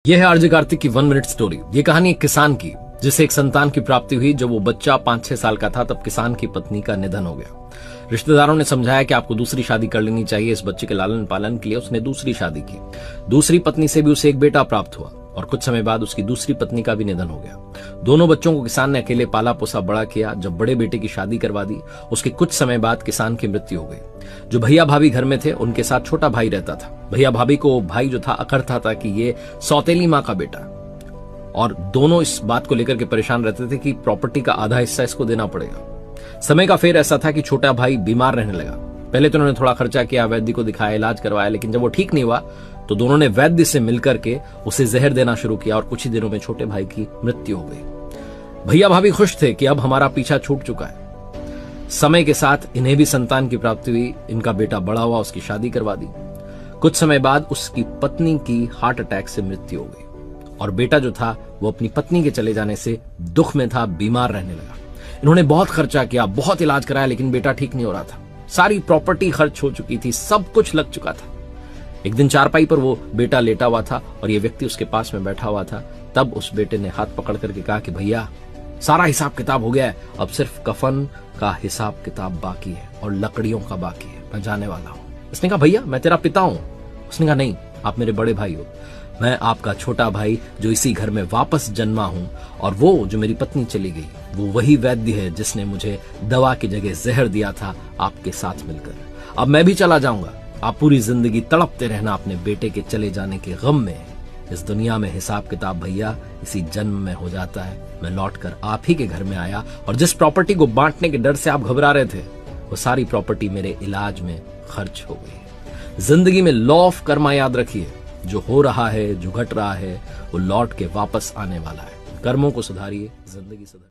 यह है आरजे कार्तिक की 1 मिनट स्टोरी। ये कहानी एक किसान की, जिसे एक संतान की प्राप्ति हुई। जब वो बच्चा 5-6 साल का था तब किसान की पत्नी का निधन हो गया। रिश्तेदारों ने समझाया कि आपको दूसरी शादी कर लेनी चाहिए। इस बच्चे के लालन पालन के लिए उसने दूसरी शादी की। दूसरी पत्नी से भी उसे एक बेटा प्राप्त हुआ और कुछ समय बाद उसकी दूसरी पत्नी का भी निधन हो गया। दोनों बच्चों को किसान ने अकेले पाला पोसा बड़ा किया। जब बड़े बेटे की शादी करवा दी, उसके कुछ समय बाद किसान की मृत्यु हो गई। जो भैया भाभी घर में थे, उनके साथ छोटा भाई रहता था। भैया भाभी को भाई जो था अकड़ता था कि ये सौतेली माँ का बेटा, और दोनों इस बात को लेकर के परेशान रहते थे कि प्रॉपर्टी का आधा हिस्सा इसको देना पड़ेगा। समय का फेर ऐसा था कि छोटा भाई बीमार रहने लगा। पहले तो उन्होंने थोड़ा खर्चा किया, वैद्य को दिखाया, इलाज करवाया, लेकिन जब वो ठीक नहीं हुआ तो दोनों ने वैद्य से मिलकर के उसे जहर देना शुरू किया और कुछ ही दिनों में छोटे भाई की मृत्यु हो गई। भैया भाभी खुश थे कि अब हमारा पीछा छूट चुका है। समय के साथ इन्हें भी संतान की प्राप्ति हुई। इनका बेटा बड़ा हुआ, उसकी शादी करवा दी। कुछ समय बाद उसकी पत्नी की हार्ट अटैक से मृत्यु हो गई और बेटा जो था वो अपनी पत्नी के चले जाने से दुख में था, बीमार रहने लगा। इन्होंने बहुत खर्चा किया, बहुत इलाज कराया, लेकिन बेटा ठीक नहीं हो रहा था। सारी प्रॉपर्टी खर्च हो चुकी थी, सब कुछ लग चुका था। एक दिन चारपाई पर वो बेटा लेटा हुआ था और ये व्यक्ति उसके पास में बैठा हुआ था। तब उस बेटे ने हाथ पकड़ करके कहा कि भैया, सारा हिसाब किताब हो गया है, अब सिर्फ कफन का हिसाब किताब बाकी है और लकड़ियों का बाकी है, मैं जाने वाला हूं। उसने कहा भैया, मैं तेरा पिता हूं। उसने कहा नहीं, आप मेरे बड़े भाई हो, मैं आपका छोटा भाई जो इसी घर में वापस जन्मा हूं, और वो जो मेरी पत्नी चली गई वो वही वैद्य है जिसने मुझे दवा की जगह जहर दिया था आपके साथ मिलकर। अब मैं भी चला जाऊंगा, आप पूरी जिंदगी तड़पते रहना अपने बेटे के चले जाने के गम में। इस दुनिया में हिसाब किताब भैया इसी जन्म में हो जाता है। मैं लौटकर आप ही के घर में आया और जिस प्रॉपर्टी को बांटने के डर से आप घबरा रहे थे, वो सारी प्रॉपर्टी मेरे इलाज में खर्च हो गई। जिंदगी में लॉ ऑफ कर्मा याद रखिए, जो हो रहा है, जो घट रहा है, वो लौट के वापस आने वाला है। कर्मों को सुधारिए, जिंदगी सुधारिए।